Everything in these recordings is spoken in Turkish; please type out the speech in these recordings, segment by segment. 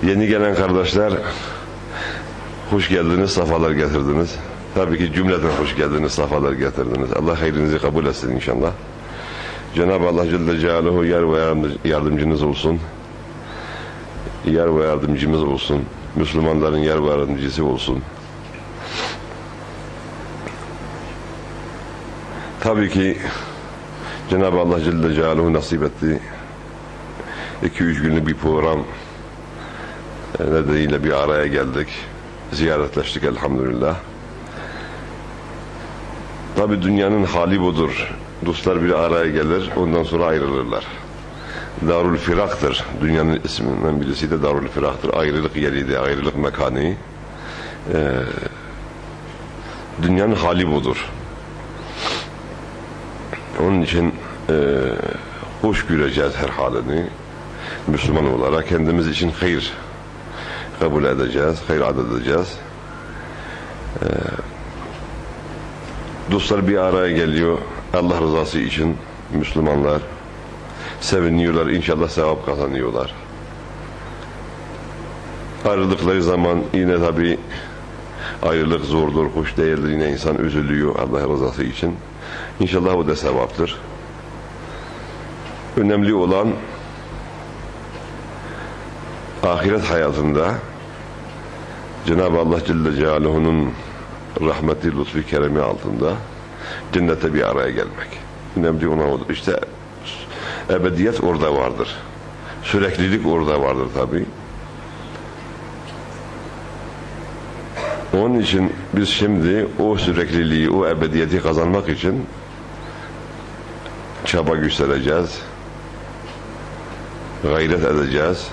Yeni gelen kardeşler, hoş geldiniz, safalar getirdiniz. Tabii ki cümleten hoş geldiniz, safalar getirdiniz. Allah hayrınızı kabul etsin inşallah. Cenab-ı Allah Celle Celaluhu yar ve yardımcınız olsun. Yar ve yardımcımız olsun. Müslümanların yar ve yardımcısı olsun. Tabii ki Cenab-ı Allah Celle Celaluhu nasip etti. 2-3 günlük bir program nedeniyle bir araya geldik. Ziyaretleştik elhamdülillah. Tabii dünyanın hali budur. Dostlar bir araya gelir, ondan sonra ayrılırlar. Darul Firak'tır. Dünyanın isminden birisi de Darul Firak'tır. Ayrılık yeridir, ayrılık mekanı. Dünyanın hali budur. Onun için hoş göreceğiz her halini. Müslüman olarak kendimiz için hayır kabul edeceğiz, hayır edeceğiz. Dostlar bir araya geliyor. Allah rızası için Müslümanlar seviniyorlar, inşallah sevap kazanıyorlar. Ayrıldıkları zaman yine tabi ayrılık zordur, hoş değildir, yine insan üzülüyor Allah rızası için. İnşallah o da sevaptır. Önemli olan ahiret hayatında Cenab-ı Allah Celle Celaluhu'nun rahmeti, lütfu, keremi altında cennete bir araya gelmek. Önemli olan odur. İşte ebediyet orada vardır. Süreklilik orada vardır tabi. Onun için biz şimdi o sürekliliği, o ebediyeti kazanmak için çaba göstereceğiz. Gayret edeceğiz.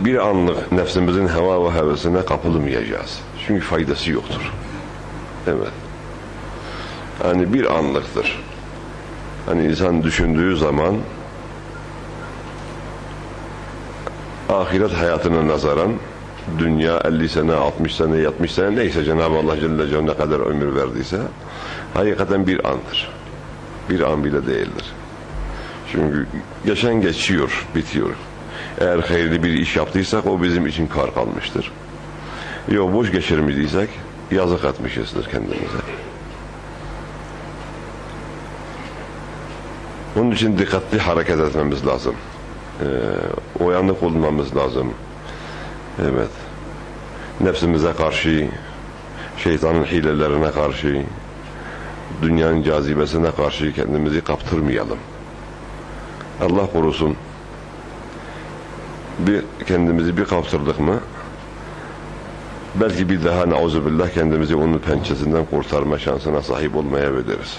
Bir anlık nefsimizin heva ve hevesine kapılmayacağız. Çünkü faydası yoktur. Evet. Hani bir anlıktır. Hani insan düşündüğü zaman ahiret hayatına nazaran dünya 50 sene, 60 sene, 70 sene neyse Cenab-ı Allah Celle Celaluhu ne kadar ömür verdiyse hakikaten bir andır. Bir an bile değildir. Çünkü geçen geçiyor, bitiyor. Eğer hayırlı bir iş yaptıysak o bizim için kar kalmıştır. Yok boş geçirmediysek yazık etmişizdir kendimize. Onun için dikkatli hareket etmemiz lazım. Uyanık olmamız lazım. Evet. Nefsimize karşı, şeytanın hilelerine karşı, dünyanın cazibesine karşı kendimizi kaptırmayalım. Allah korusun. Kendimizi bir kaptırdık mı belki bir daha nauzubillah kendimizi onun pençesinden kurtarma şansına sahip olmayabiliriz.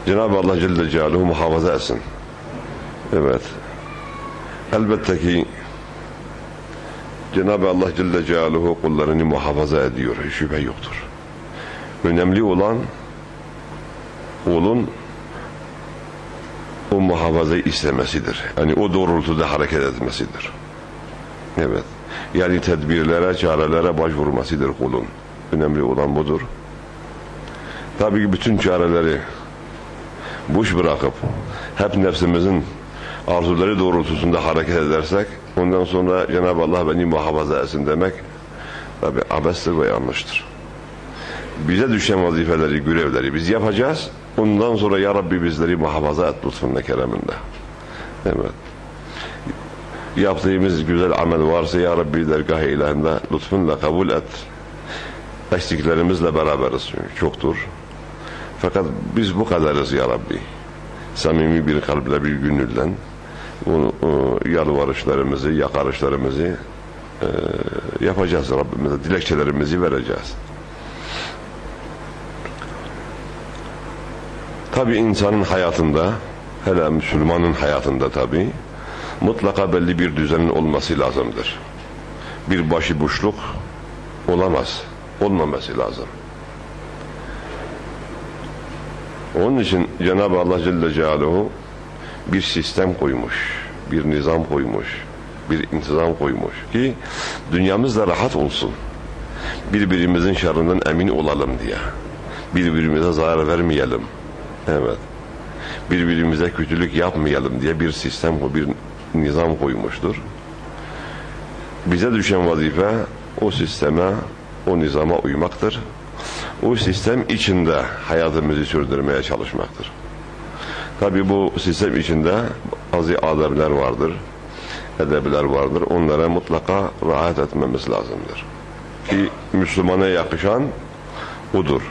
Cenab-ı Allah Celle Celaluhu muhafaza etsin. Evet. Elbette ki Cenab-ı Allah Celle Celaluhu kullarını muhafaza ediyor. Hiç şüphe yoktur. Önemli olan kulun o muhafazayı istemesidir. Yani o doğrultuda hareket etmesidir. Evet. Yani tedbirlere, çarelere başvurmasıdır kulun. Önemli olan budur. Tabii ki bütün çareleri boş bırakıp hep nefsimizin arzuları doğrultusunda hareket edersek ondan sonra Cenab-ı Allah beni muhafaza etsin demek tabii abestir ve yanlıştır. Bize düşen vazifeleri, görevleri biz yapacağız. Ondan sonra ya Rabbi bizleri muhafaza et lütfunla, kereminle. Evet. Yaptığımız güzel amel varsa ya Rabbi dergâh-ı ilahinde lütfunla kabul et. Eksiklerimizle beraberiz çünkü çoktur. Fakat biz bu kadarız ya Rabbi. Samimi bir kalple, bir gönülden yalvarışlarımızı, yakarışlarımızı yapacağız Rabbimize. Dilekçelerimizi vereceğiz. Tabi insanın hayatında, hele Müslümanın hayatında tabi mutlaka belli bir düzenin olması lazımdır. Bir başıboşluk olamaz, olmaması lazım. Onun için Cenab-ı Allah Celle Celaluhu bir sistem koymuş, bir nizam koymuş, bir intizam koymuş ki dünyamız da rahat olsun. Birbirimizin şerrinden emin olalım diye. Birbirimize zarar vermeyelim. Evet. birbirimize kötülük yapmayalım diye bir sistem, bir nizam koymuştur. Bize düşen vazife o sisteme, o nizama uymaktır. O sistem içinde hayatımızı sürdürmeye çalışmaktır. Tabi bu sistem içinde bazı adablar vardır, edebler vardır. Onlara mutlaka rahat etmemiz lazımdır. Ki Müslümana yakışan odur.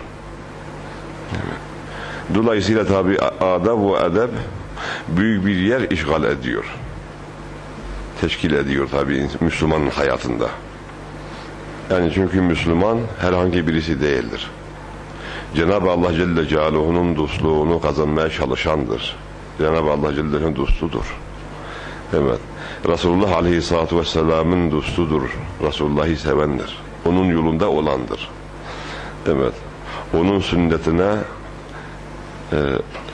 Dolayısıyla tabi adab ve edeb büyük bir yer işgal ediyor. Teşkil ediyor tabi Müslümanın hayatında. Yani çünkü Müslüman herhangi birisi değildir. Cenab-ı Allah Celle Celaluhu'nun dostluğunu kazanmaya çalışandır. Cenab-ı Allah Celle Celaluhu'nun dostudur. Evet. Resulullah Aleyhisselatü Vesselam'ın dostudur. Resulullah'ı sevendir. Onun yolunda olandır. Evet. Onun sünnetine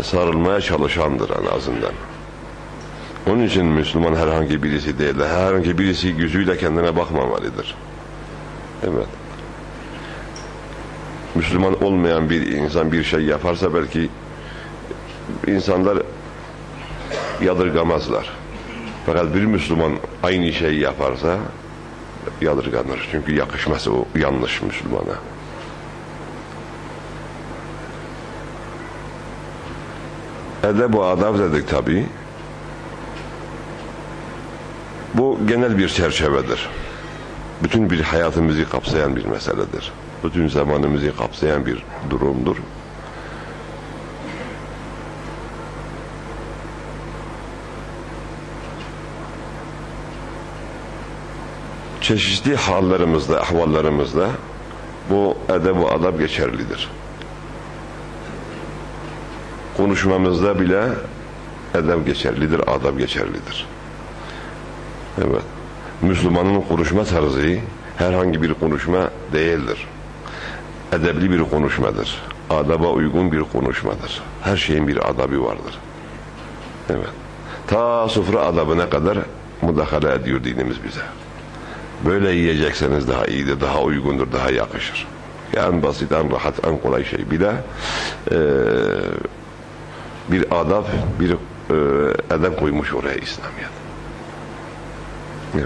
sarılmaya çalışandır en azından. Onun için Müslüman herhangi birisi değil. Herhangi birisi gözüyle kendine bakmamalıdır. Evet. Müslüman olmayan bir insan bir şey yaparsa belki insanlar yadırgamazlar. Fakat bir Müslüman aynı şeyi yaparsa yadırganır. Çünkü yakışmaz o yanlış Müslümana. Edeb-u adab dedik tabi. Bu genel bir çerçevedir. Bütün bir hayatımızı kapsayan bir meseledir. Bütün zamanımızı kapsayan bir durumdur. Çeşitli hallerimizde, ahvallerimizde bu edeb-u adab geçerlidir. Konuşmamızda bile edeb geçerlidir, adab geçerlidir. Evet. Müslümanın konuşma tarzı herhangi bir konuşma değildir. Edebli bir konuşmadır. Adaba uygun bir konuşmadır. Her şeyin bir adabı vardır. Evet. Ta sofra adabına kadar müdahale ediyor dinimiz bize. Böyle yiyecekseniz daha iyidir, daha uygundur, daha yakışır. En basit, en rahat, en kolay şey bile bir adab, bir edeb koymuş oraya İslamiyet. Evet.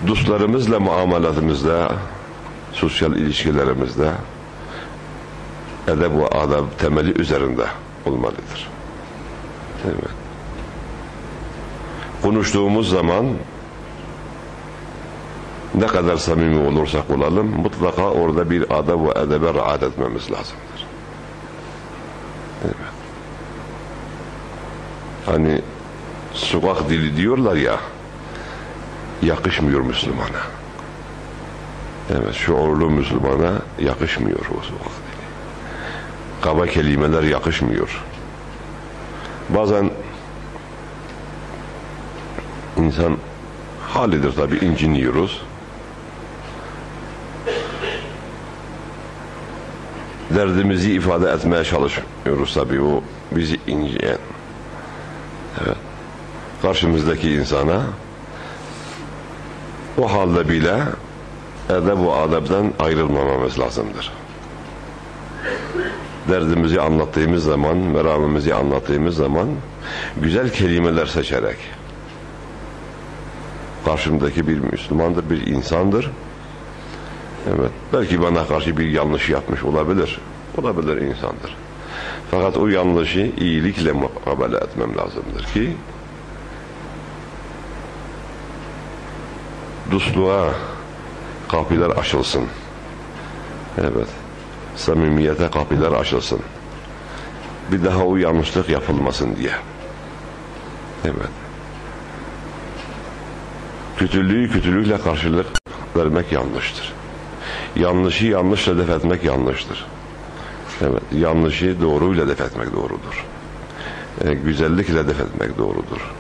Dostlarımızla muamelatımızda, sosyal ilişkilerimizde edeb ve adab temeli üzerinde olmalıdır. Evet. Konuştuğumuz zaman ne kadar samimi olursak olalım mutlaka orada bir adab ve edebe riayet etmemiz lazımdır. Evet. Hani sokak dili diyorlar ya, yakışmıyor Müslümana. Evet, şuurlu Müslümana yakışmıyor o sokak dili. Kaba kelimeler yakışmıyor. Bazen insan halidir tabi, inciniyoruz. Derdimizi ifade etmeye çalışıyoruz tabi, o bizi inciyen. Evet. Karşımızdaki insana o halde bile edeb ve adabdan ayrılmamamız lazımdır. Derdimizi anlattığımız zaman, meramımızı anlattığımız zaman güzel kelimeler seçerek, karşımdaki bir Müslümandır, bir insandır. Evet, belki bana karşı bir yanlış yapmış olabilir. Olabilir, insandır. Fakat o yanlışı iyilikle mukabele etmem lazımdır ki dostluğa kapılar açılsın. Evet. Samimiyete kapılar açılsın. Bir daha o yanlışlık yapılmasın diye. Evet. Kötülüğü kötülükle karşılık vermek yanlıştır. Yanlışı yanlışla def etmek yanlıştır. Evet. Yanlışı doğruyla def etmek doğrudur. Güzellikle def etmek doğrudur.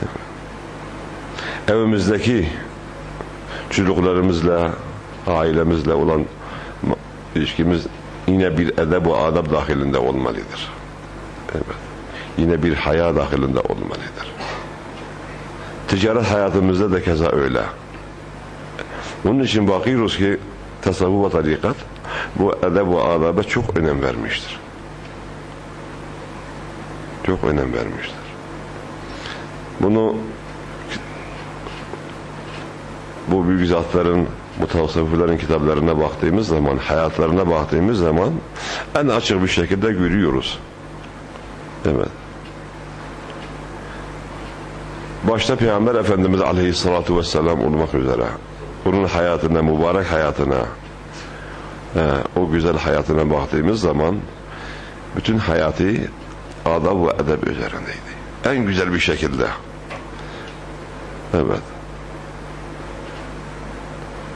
Evet. Evimizdeki çocuklarımızla, ailemizle olan ilişkimiz yine bir edeb ve adab dahilinde olmalıdır. Evet. Yine bir haya dahilinde olmalıdır. Ticaret hayatımızda da keza öyle. Onun için bakıyoruz ki tasavvuf ve tarikat bu edeb ve adaba çok önem vermiştir. Çok önem vermiştir. Bunu bu büyük zatların, mutasavvıfların kitaplarına baktığımız zaman, hayatlarına baktığımız zaman en açık bir şekilde görüyoruz. Evet. Başta Peygamber Efendimiz Aleyhisselatü Vesselam olmak üzere onun hayatına, mübarek hayatına, o güzel hayatına baktığımız zaman bütün hayatı adab ve edeb üzerindeydi. En güzel bir şekilde. Evet.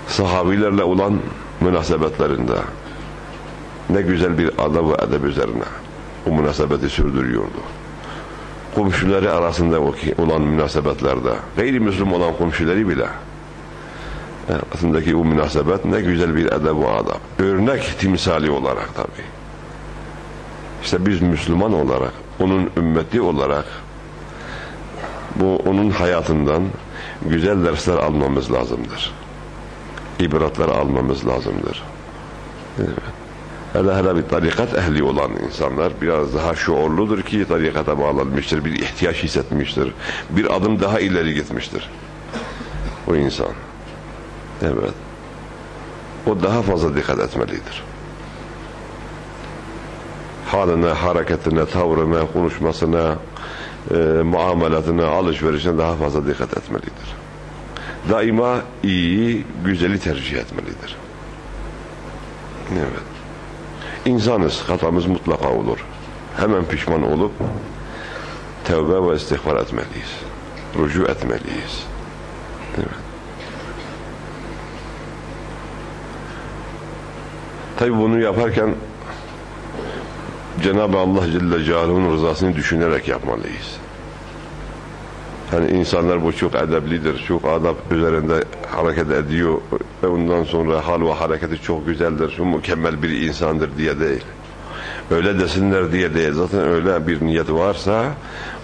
Sahabilerle olan münasebetlerinde ne güzel bir adab ve edeb üzerine o münasebeti sürdürüyordu. Komşuları arasında olan münasebetlerde, gayrimüslim olan komşuları bile arasındaki o münasebet ne güzel bir edeb ve adab. Örnek timsali olarak tabi. İşte biz Müslüman olarak, onun ümmeti olarak bu onun hayatından güzel dersler almamız lazımdır. İbretler almamız lazımdır. Evet. Hele bir tarikat ehli olan insanlar biraz daha şuurludur ki tarikata bağlanmıştır, bir ihtiyaç hissetmiştir, bir adım daha ileri gitmiştir o insan. Evet. O daha fazla dikkat etmelidir. Haline, hareketine, tavrına, konuşmasına, muamelatına, alışverişine daha fazla dikkat etmelidir. Daima iyi, güzeli tercih etmelidir. Evet. İnsanız, hatamız mutlaka olur. Hemen pişman olup tevbe ve istiğfar etmeliyiz. Rücu etmeliyiz. Evet. Tabi bunu yaparken Cenab-ı Allah Celle Celaluhu'nun rızasını düşünerek yapmalıyız. Hani insanlar bu çok edeblidir, çok adab üzerinde hareket ediyor ve ondan sonra hal ve hareketi çok güzeldir, şu mükemmel bir insandır diye değil. Öyle desinler diye değil. Zaten öyle bir niyet varsa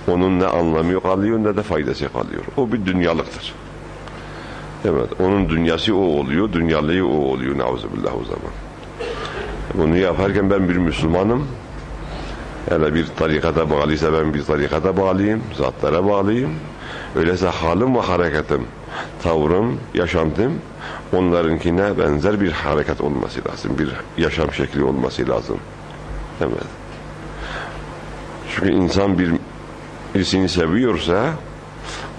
onun ne anlamı kalıyor ne de faydası kalıyor. O bir dünyalıktır. Evet, onun dünyası o oluyor, dünyalığı o oluyor. Nauzubillah o zaman. Bunu yaparken ben bir Müslümanım. Yani bir tarikata bağlıysa ben bir tarikata bağlıyım, zatlara bağlıyım. Öyleyse halim ve hareketim, tavrım, yaşantım onlarınkine benzer bir hareket olması lazım. Bir yaşam şekli olması lazım. Evet. Çünkü insan birisini seviyorsa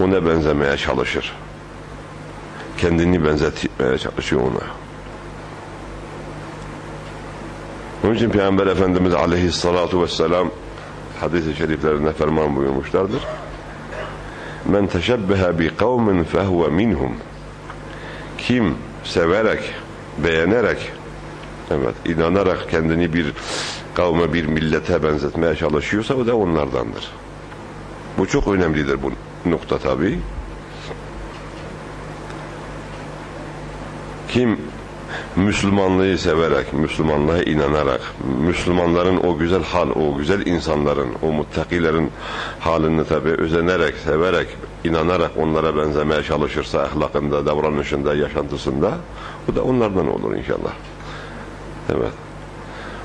ona benzemeye çalışır. Kendini benzetmeye çalışıyor ona. Onun için Peygamber Efendimiz Aleyhissalatu Vesselam hadis-i şeriflerinde ferman buyurmuşlardır. Men teşebbehe bi kavmin fehuve minhum. Kim severek, beğenerek, evet, inanarak kendini bir kavme, bir millete benzetmeye çalışıyorsa o da onlardandır. Bu çok önemlidir bu nokta tabi. Kim Müslümanlığı severek, Müslümanlığa inanarak, Müslümanların o güzel hal, o güzel insanların, o muttakilerin halini tabi özenerek, severek, inanarak onlara benzemeye çalışırsa ahlakında, davranışında, yaşantısında, bu da onlardan olur inşallah. Evet.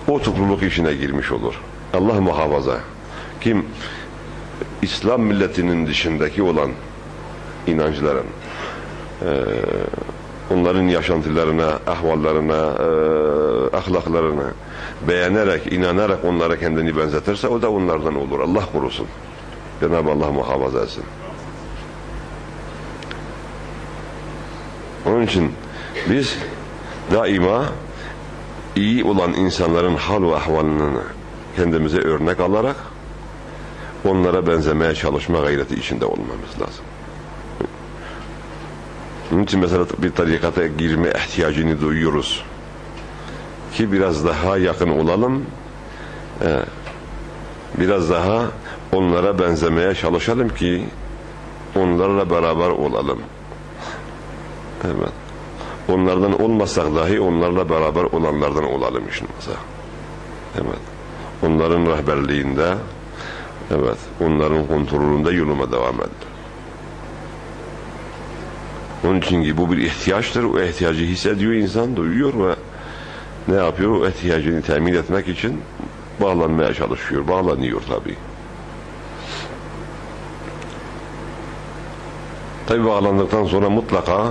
O topluluk işine girmiş olur. Allah muhafaza. Kim İslam milletinin dışındaki olan inancıların, onların yaşantılarına, ahvallarına, ahlaklarına beğenerek, inanarak onlara kendini benzetirse o da onlardan olur. Allah korusun. Cenab-ı Allah muhafaza etsin. Onun için biz daima iyi olan insanların hal ve ahvalını kendimize örnek alarak onlara benzemeye çalışma gayreti içinde olmamız lazım. Onun için mesela bir tarikata girme ihtiyacını duyuyoruz. Ki biraz daha yakın olalım, biraz daha onlara benzemeye çalışalım ki onlarla beraber olalım. Evet. Onlardan olmasak dahi onlarla beraber olanlardan olalım işimize. Evet. Onların rehberliğinde, evet, onların kontrolünde yoluma devam edelim. Onun için ki bu bir ihtiyaçtır. O ihtiyacı hissediyor insan, duyuyor ve ne yapıyor? O ihtiyacını temin etmek için bağlanmaya çalışıyor. Bağlanıyor tabii. Tabii bağlandıktan sonra mutlaka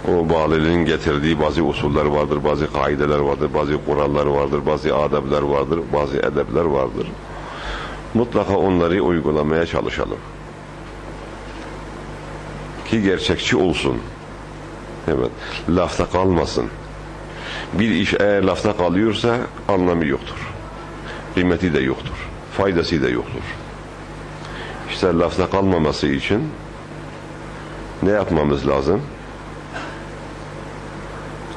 o bağlılığın getirdiği bazı usuller vardır, bazı kaideler vardır, bazı kurallar vardır, bazı adablar vardır, bazı edepler vardır. Mutlaka onları uygulamaya çalışalım. Ki gerçekçi olsun. Evet. Lafta kalmasın. Bir iş eğer lafta kalıyorsa anlamı yoktur. Kıymeti de yoktur. Faydası da yoktur. İşte lafta kalmaması için ne yapmamız lazım?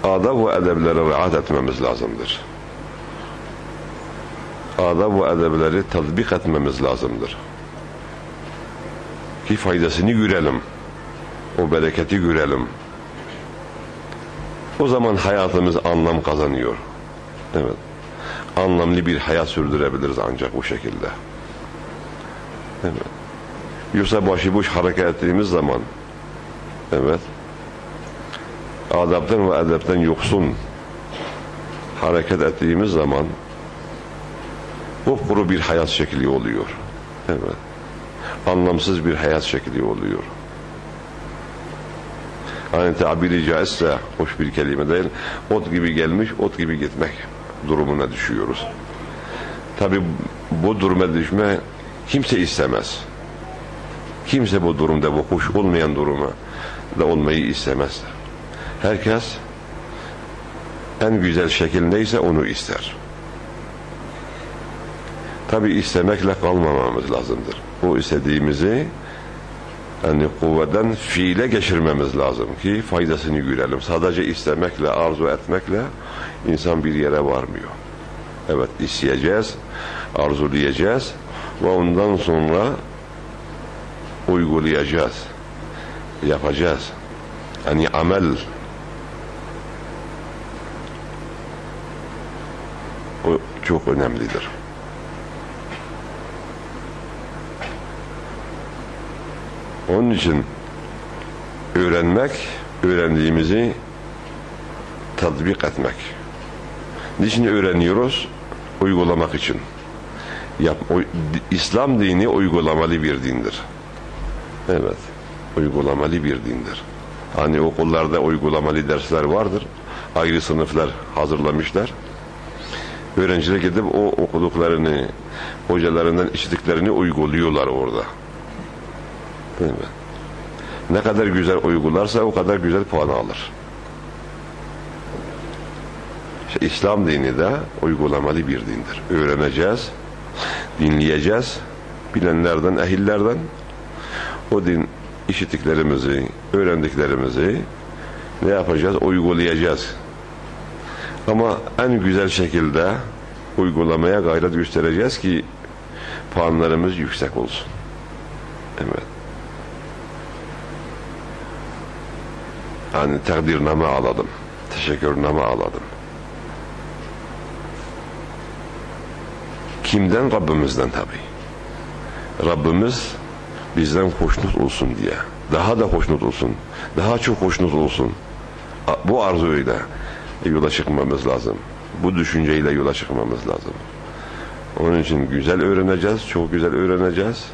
Adab ve edeblere riayet etmemiz lazımdır. Adab ve edebleri tatbik etmemiz lazımdır. Ki faydasını görelim. O bereketi görelim. O zaman hayatımız anlam kazanıyor. Evet. Anlamlı bir hayat sürdürebiliriz ancak bu şekilde. Evet. Yoksa başıboş hareket ettiğimiz zaman, evet, adaptan ve edepten yoksun hareket ettiğimiz zaman kupkuru bir hayat şekli oluyor. Evet. Anlamsız bir hayat şekli oluyor. Hani tabiri caizse hoş bir kelime değil, ot gibi gelmiş, ot gibi gitmek durumuna düşüyoruz. Tabi bu duruma düşme kimse istemez. Kimse bu durumda, bu hoş olmayan duruma da olmayı istemez. Herkes en güzel şekildeyse onu ister. Tabi istemekle kalmamamız lazımdır. O istediğimizi yani kuvveden fiile geçirmemiz lazım ki faydasını görelim. Sadece istemekle, arzu etmekle insan bir yere varmıyor. Evet, isteyeceğiz, arzulayacağız ve ondan sonra uygulayacağız, yapacağız. Yani amel. O çok önemlidir. Onun için öğrenmek, öğrendiğimizi tatbik etmek. Niçin öğreniyoruz? Uygulamak için. İslam dini uygulamalı bir dindir. Evet, uygulamalı bir dindir. Hani okullarda uygulamalı dersler vardır. Ayrı sınıflar hazırlamışlar. Öğrenciler gidip o okuduklarını, hocalarından işittiklerini uyguluyorlar orada. Değil mi? Ne kadar güzel uygularsa o kadar güzel puan alır. İşte İslam dini de uygulamalı bir dindir. Öğreneceğiz, dinleyeceğiz, bilenlerden, ehillerden o din işittiklerimizi, öğrendiklerimizi ne yapacağız? Uygulayacağız. Ama en güzel şekilde uygulamaya gayret göstereceğiz ki puanlarımız yüksek olsun. Evet. Yani takdirname aladım, teşekkürname aladım. Kimden? Rabbimizden tabi. Rabbimiz bizden hoşnut olsun diye, daha da hoşnut olsun, daha çok hoşnut olsun. Bu arzuyla yola çıkmamız lazım. Bu düşünceyle yola çıkmamız lazım. Onun için güzel öğreneceğiz, çok güzel öğreneceğiz.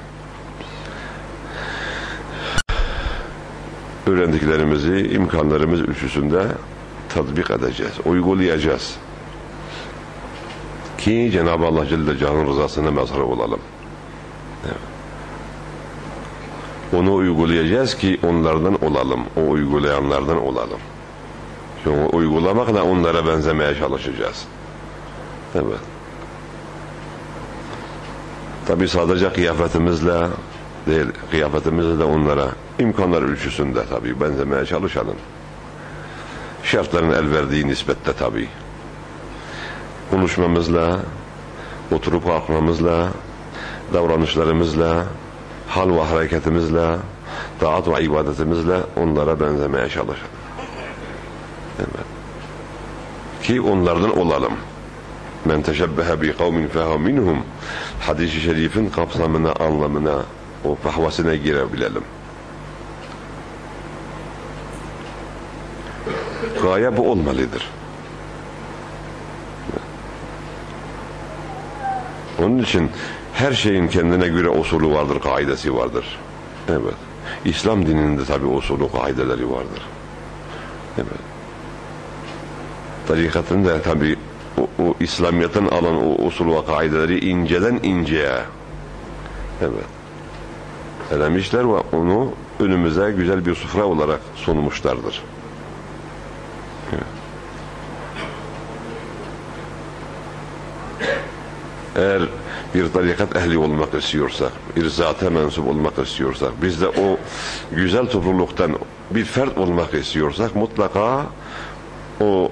Öğrendiklerimizi imkanlarımız ölçüsünde tatbik edeceğiz, uygulayacağız. Ki Cenab-ı Allah Celle Celaluhu'nun rızasına mazhar olalım. Evet. Onu uygulayacağız ki onlardan olalım, o uygulayanlardan olalım. Çünkü uygulamakla onlara benzemeye çalışacağız. Evet. Tabi sadece kıyafetimizle değil, kıyafetimizle de onlara imkanlar ölçüsünde tabi benzemeye çalışalım. Şartların el verdiği nispette tabi. Konuşmamızla, oturup kalkmamızla, davranışlarımızla, hal ve hareketimizle, taat ve ibadetimizle onlara benzemeye çalışalım. Evet. Ki onlardan olalım. Men teşebbehe bi kavmin feha minhum. Hadis-i şerifin kapsamına, anlamına, o fahvasına girebilelim. Gaye bu olmalıdır. Onun için her şeyin kendine göre usulü vardır, kaidesi vardır. Evet. İslam dininde tabi usulü, kaideleri vardır. Evet. Tarikatın da tabi o İslamiyet'in alan o usul ve kaideleri inceden inceye, evet, elemişler ve onu önümüze güzel bir sufra olarak sunmuşlardır. Evet. Eğer bir tarikat ehli olmak istiyorsak, bir zata mensup olmak istiyorsak, biz de o güzel topluluktan bir fert olmak istiyorsak mutlaka o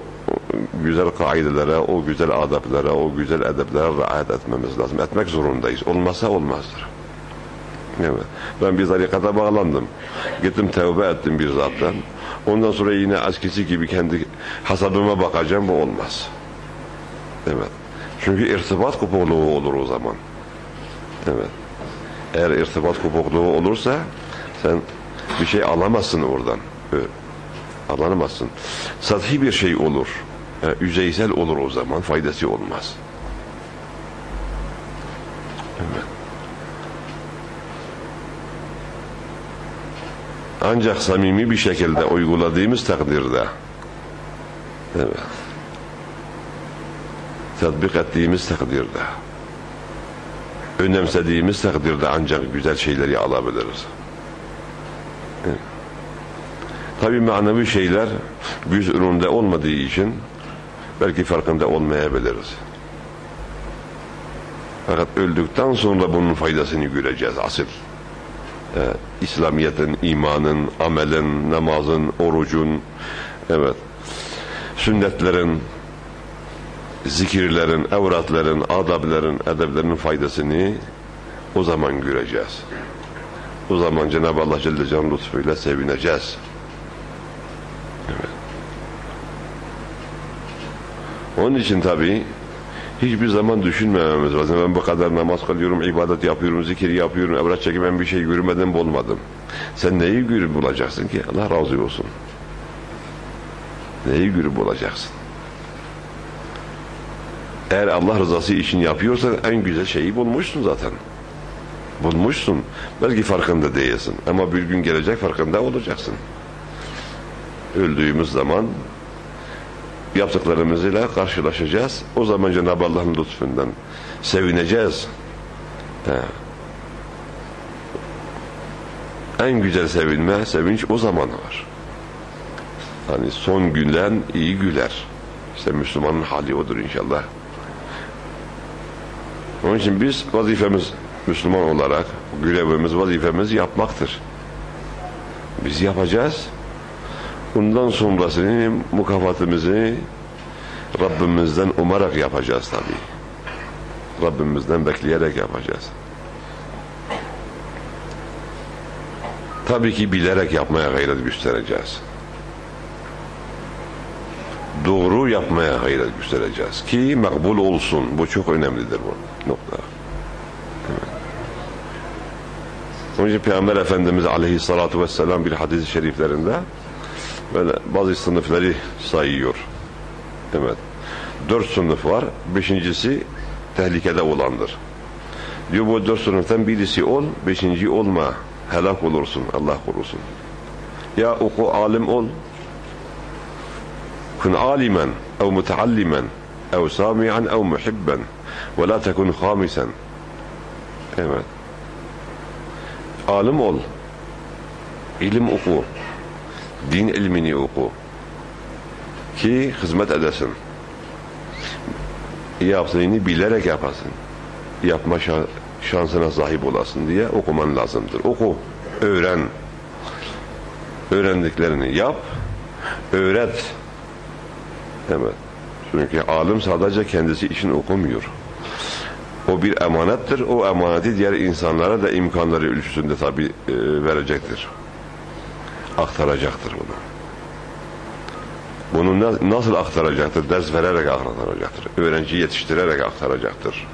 güzel kaidelere, o güzel adablara, o güzel edeplere riayet etmemiz lazım. Etmek zorundayız. Olmazsa olmazdır. Evet. Ben bir tarikata bağlandım. Gittim tevbe ettim bir zattan. Ondan sonra yine eskisi gibi kendi hasabıma bakacağım. Bu olmaz. Evet. Çünkü irtibat kopukluğu olur o zaman. Evet. Eğer irtibat kopukluğu olursa sen bir şey alamazsın oradan. Alamazsın. Sathi bir şey olur. Yüzeysel olur o zaman. Faydası olmaz. Evet. Ancak samimi bir şekilde uyguladığımız takdirde, evet, tatbik ettiğimiz takdirde, önemsediğimiz takdirde ancak güzel şeyleri alabiliriz. Evet. Tabi manevi şeyler göz önünde olmadığı için belki farkında olmayabiliriz. Fakat öldükten sonra bunun faydasını göreceğiz asıl. İslamiyet'in, imanın, amelin, namazın, orucun, evet, sünnetlerin, zikirlerin, evratların, adabların, edeblerin faydasını o zaman göreceğiz. O zaman Cenab-ı Allah Celle Celaluhu lütfuyla sevineceğiz. Evet. Onun için tabi hiçbir zaman düşünmememiz lazım. Ben bu kadar namaz kılıyorum, ibadet yapıyorum, zikir yapıyorum, evrat çekip ben bir şey görmedim, bulmadım. Sen neyi görüp bulacaksın ki? Allah razı olsun. Neyi görüp bulacaksın? Eğer Allah rızası için yapıyorsan en güzel şeyi bulmuşsun zaten. Bulmuşsun. Belki farkında değilsin. Ama bir gün gelecek farkında olacaksın. Öldüğümüz zaman yaptıklarımızla karşılaşacağız. O zaman Cenab-ı Allah'ın lütfundan sevineceğiz. En güzel sevinme, sevinç o zaman var. Hani son gülen iyi güler. İşte Müslümanın hali odur inşallah. Onun için biz vazifemiz Müslüman olarak görevimiz, vazifemiz yapmaktır. Biz yapacağız. Bundan sonrasını, mükafatımızı Rabbimizden umarak yapacağız tabii. Rabbimizden bekleyerek yapacağız. Tabii ki bilerek yapmaya gayret göstereceğiz. Doğru yapmaya gayret göstereceğiz ki makbul olsun. Bu çok önemlidir bu nokta. Evet. Onun için Peygamber Efendimiz Aleyhissalatu vesselam bir hadis-i şeriflerinde böyle bazı sınıfları sayıyor. Evet. 4 sınıf var. 5.'si tehlikede olandır. Diyor bu 4 sınıftan birisi ol, 5. olma. Helak olursun. Allah korusun. Ya oku, alim ol. Kun alimen, ev muteallimen, ev sami'an, ev muhibben. Ve la tekun hamisen. Evet. Alim ol. İlim oku. Din ilmini oku. Ki hizmet edesin. Yaptığını bilerek yapasın. Yapma şansına sahip olasın diye okuman lazımdır. Oku, öğren. Öğrendiklerini yap, öğret. Evet. Çünkü alim sadece kendisi için okumuyor. O bir emanettir. O emaneti diğer insanlara da imkanları ölçüsünde tabi verecektir. Aktaracaktır bunu. Bunu nasıl aktaracaktır? Ders vererek aktaracaktır. Öğrenci yetiştirerek aktaracaktır.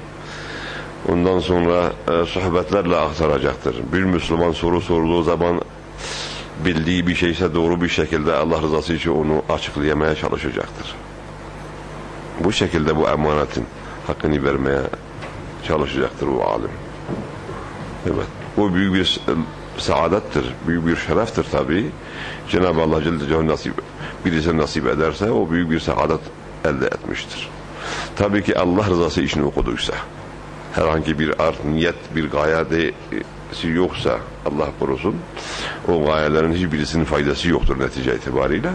Ondan sonra sohbetlerle aktaracaktır. Bir Müslüman soru sorduğu zaman bildiği bir şeyse doğru bir şekilde Allah rızası için onu açıklayamaya çalışacaktır. Bu şekilde bu emanetin hakkını vermeye çalışacaktır o alim. Evet. O büyük bir saadettir, büyük bir şereftir tabii. Cenab-ı Allah Celle Celaluhu birisine nasip ederse o büyük bir saadet elde etmiştir. Tabii ki Allah rızası için okuduysa, herhangi bir art, niyet, bir gayesi yoksa Allah korusun, o gayelerin hiçbirisinin faydası yoktur netice itibariyle.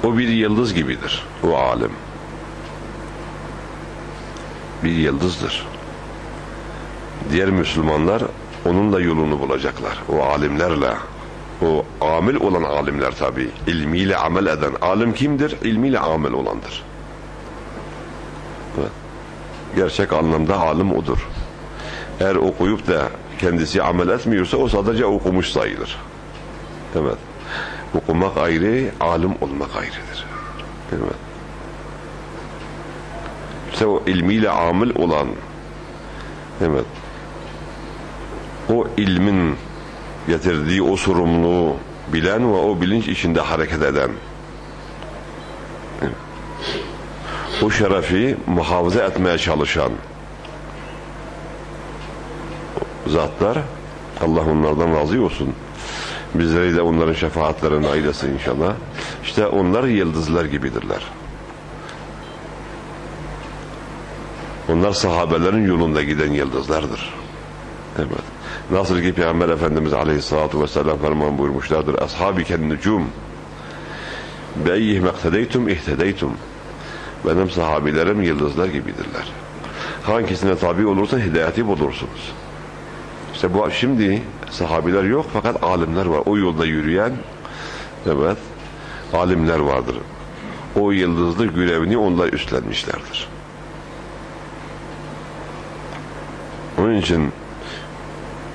O bir yıldız gibidir, o alim. Bir yıldızdır. Diğer Müslümanlar onunla yolunu bulacaklar. O alimlerle, o amil olan alimler tabi, ilmiyle amel eden. Alim kimdir? İlmiyle amel olandır. Evet. Gerçek anlamda alim odur. Eğer okuyup da kendisi amel etmiyorsa o sadece okumuş sayılır. Evet. Okumak ayrı, alim olmak ayrıdır. Evet. İşte o ilmiyle amil olan, evet, o ilmin getirdiği o sorumluluğu bilen ve o bilinç içinde hareket eden, evet, o şerefi muhafaza etmeye çalışan zatlar, Allah onlardan razı olsun. Bizleri de onların şefaatlerine ayırasın inşallah. İşte onlar yıldızlar gibidirler. Onlar sahabelerin yolunda giden yıldızlardır. Evet. Nasıl ki Peygamber Efendimiz Aleyhisselatü Vesselam ferman buyurmuşlardır. Ashabiken nücum beyyih mektedeytum ihtedeytum. Benim sahabilerim yıldızlar gibidirler. Hangisine tabi olursa hidayeti bulursunuz. İşte bu şimdi sahabiler yok fakat alimler var. O yolda yürüyen, evet, alimler vardır. O yıldızlı görevini onlar üstlenmişlerdir. Onun için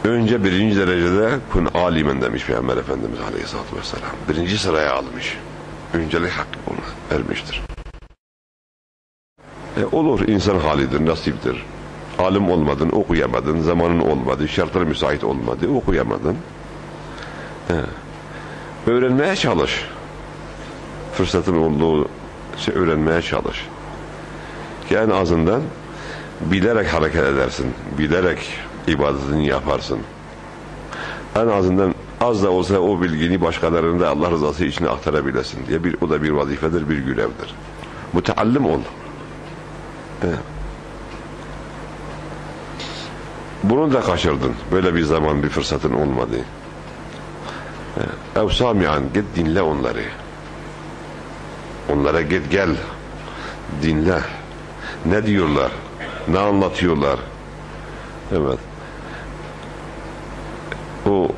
önce birinci derecede kun alimen demiş Peygamber Efendimiz Aleyhisselatü Vesselam. Birinci sıraya almış. Öncelik hakkı ona vermiştir. Olur, insan halidir, nasiptir. Alim olmadın, okuyamadın, zamanın olmadı, şartlar müsait olmadı, okuyamadın. Öğrenmeye çalış. Fırsatın olduğu şey öğrenmeye çalış. Ki en azından bilerek hareket edersin, bilerek ibadetini yaparsın. En azından az da olsa o bilgini başkalarına da Allah rızası için aktarabilesin diye o da bir vazifedir, bir görevdir. Müteallim ol. Bunu da kaçırdın. Böyle bir zaman, bir fırsatın olmadı. Ev samiyan, git dinle onları. Onlara git gel. Dinle. Ne diyorlar? Ne anlatıyorlar? Evet. O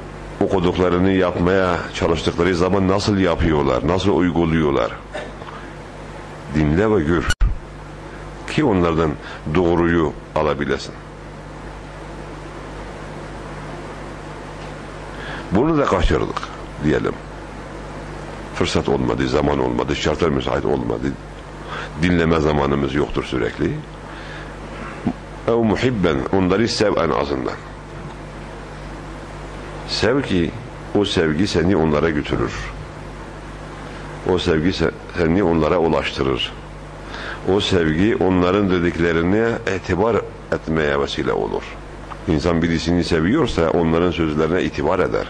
okuduklarını yapmaya çalıştıkları zaman nasıl yapıyorlar? Nasıl uyguluyorlar? Dinle ve gör. Ki onlardan doğruyu alabilesin. Bunu da kaçırdık diyelim. Fırsat olmadı, zaman olmadı, şartlar müsait olmadı. Dinleme zamanımız yoktur sürekli. Ev muhibben, onları sev en azından. Sev ki o sevgi seni onlara götürür. O sevgi seni onlara ulaştırır. O sevgi onların dediklerine itibar etmeye vesile olur. İnsan birisini seviyorsa onların sözlerine itibar eder.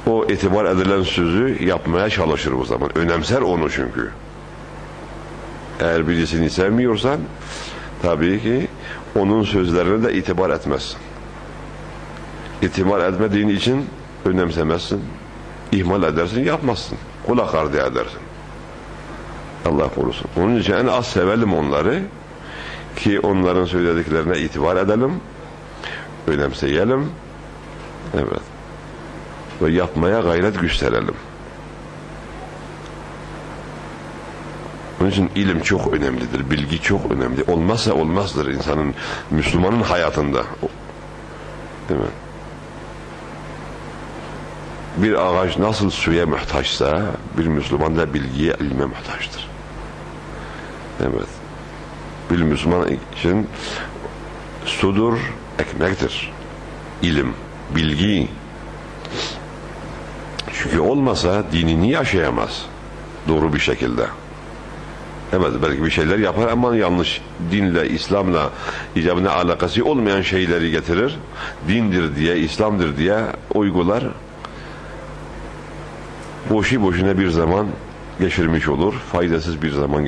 O itibar edilen sözü yapmaya çalışır o zaman. Önemser onu çünkü. Eğer birisini sevmiyorsan tabii ki onun sözlerine de itibar etmezsin. İtibar etmediğin için önemsemezsin. İhmal edersin, yapmazsın. Kulak ardı edersin. Allah korusun. Onun için en az sevelim onları ki onların söylediklerine itibar edelim, önemseyelim, evet, ve yapmaya gayret gösterelim. Onun için ilim çok önemlidir, bilgi çok önemli. Olmazsa olmazdır insanın, Müslümanın hayatında. Değil mi? Bir ağaç nasıl suya muhtaçsa, bir Müslüman da bilgiye, ilme muhtaçtır. Evet. Bir Müslüman için sudur, ekmektir. İlim, bilgi. Çünkü olmasa dinini yaşayamaz. Doğru bir şekilde. Evet, belki bir şeyler yapar ama yanlış, dinle, İslam'la icabına alakası olmayan şeyleri getirir. Dindir diye, İslam'dır diye uygular. Boşu boşuna bir zaman geçirmiş olur. Faydasız bir zaman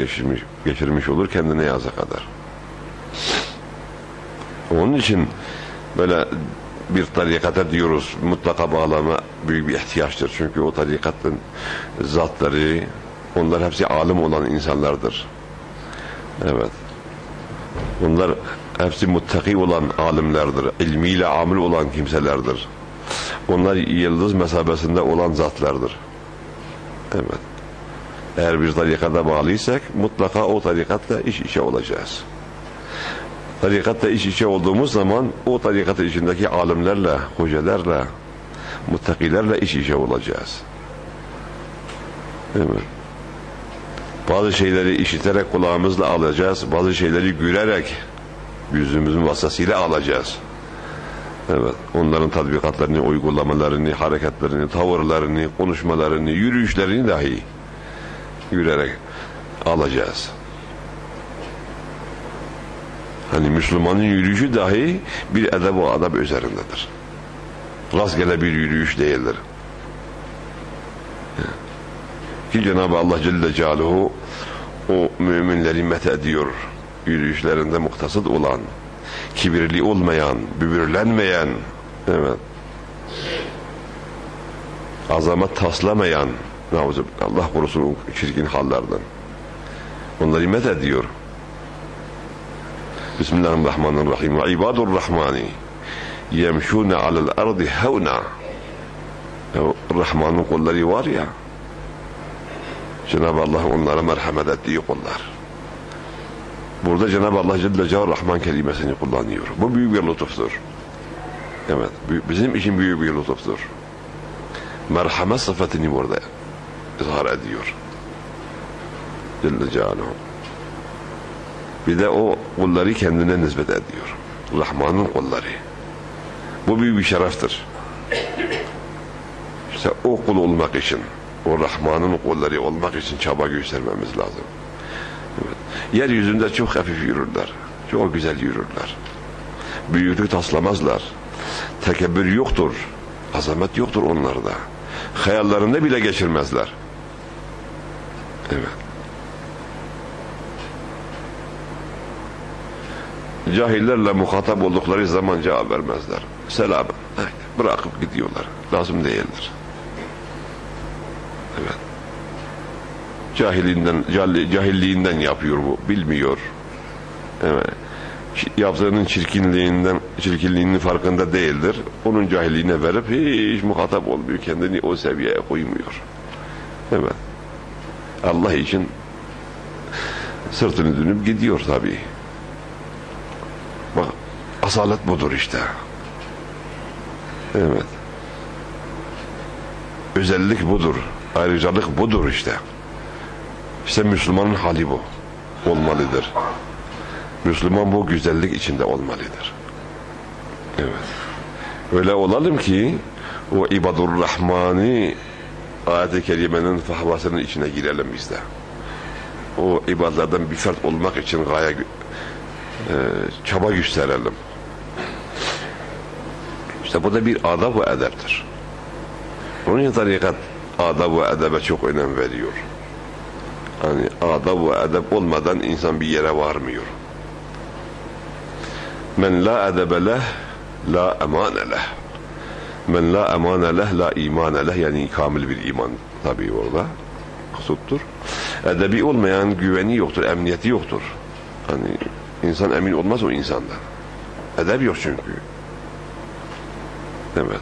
geçirmiş olur. Kendine yazık kadar. Onun için böyle bir tarikata diyoruz, mutlaka bağlama büyük bir ihtiyaçtır. Çünkü o tarikatın zatları, onlar hepsi alim olan insanlardır. Evet. Onlar hepsi muttaki olan alimlerdir. İlmiyle amil olan kimselerdir. Onlar yıldız mesabesinde olan zatlardır. Evet. Eğer bir tarikata bağlıysak mutlaka o tarikatla iç içe olacağız. Tarikatla iç içe olduğumuz zaman o tarikatın içindeki alimlerle, hocalarla, muttakilerle iç içe olacağız. Değil mi? Bazı şeyleri işiterek kulağımızla alacağız, bazı şeyleri görerek yüzümüzün vasıtasıyla alacağız. Evet, onların tatbikatlarını, uygulamalarını, hareketlerini, tavırlarını, konuşmalarını, yürüyüşlerini dahi görerek alacağız. Hani Müslümanın yürüyüşü dahi bir edeb-i adab üzerindedir. Rastgele bir yürüyüş değildir. Ki Cenab-ı Allah Celle Celaluhu o müminleri methediyor. Yürüyüşlerinde muktasıd olan, kibirli olmayan, bübürlenmeyen, evet, azamet taslamayan, Allah korusun o çirkin hallerden. Onları methediyor. Bismillahirrahmanirrahim. Ve ibadurrahmani yemşûne alel ardı hevna. Rahman'ın kulları var ya, Cenab-ı Allah onlara merhamet ettiği kullar. Burada Cenab-ı Allah Celle Celaluhu Rahman kelimesini kullanıyor. Bu büyük bir lütuftur. Evet, bizim için büyük bir lütuftur. Merhamet sıfatını burada izhar ediyor Celle Celaluhu. Bir de o kulları kendine nispet ediyor. Rahman'ın kulları. Bu büyük bir şereftir. İşte o kul olmak için, o Rahman'ın kulları olmak için çaba göstermemiz lazım. Evet. Yeryüzünde çok hafif yürürler. Çok güzel yürürler. Büyüklük taslamazlar. Tekebbür yoktur. Azamet yoktur onlarda. Hayallerinde bile geçirmezler. Evet. Cahillerle muhatap oldukları zaman cevap vermezler. Selam. Bırakıp gidiyorlar. Lazım değildir. Evet. Cahilliğinden yapıyor bu. Bilmiyor. Evet. Yaptığının çirkinliğinin farkında değildir. Onun cahilliğine verip hiç muhatap olmuyor. Kendini o seviyeye koymuyor. Evet. Allah için sırtını dönüp gidiyor tabii. Bak, asalet budur işte. Evet. Özellik budur. Ayrıcalık budur işte. İşte Müslümanın hali bu. Olmalıdır. Müslüman bu güzellik içinde olmalıdır. Evet. Öyle olalım ki o ibadurrahmani ayet-i kerimenin fahvasının içine girelim biz de. O ibadlardan bir fert olmak için çaba gösterelim. İşte bu da bir adab ve edeptir. Onun için tarikat adab ve edebe çok önem veriyor. Yani adab ve edep olmadan insan bir yere varmıyor. Men la edebe leh, la emane leh. Men la emane leh, la imane leh. Yani kamil bir iman tabii orada maksuttur. Edebi olmayan güveni yoktur, emniyeti yoktur. Hani insan emin olmaz o insandan. Edeb yok çünkü. Evet.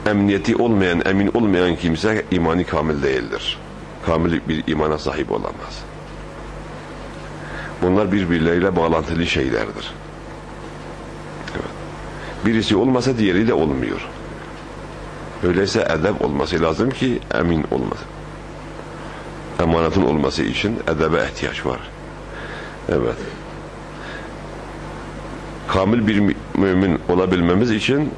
Emniyeti olmayan, emin olmayan kimse imani kamil değildir. Kamil bir imana sahip olamaz. Bunlar birbirleriyle bağlantılı şeylerdir. Evet. Birisi olmasa diğeri de olmuyor. Öyleyse edeb olması lazım ki emin olmasın. Emanetin olması için edebe ihtiyaç var. Evet. Kamil bir mümin olabilmemiz için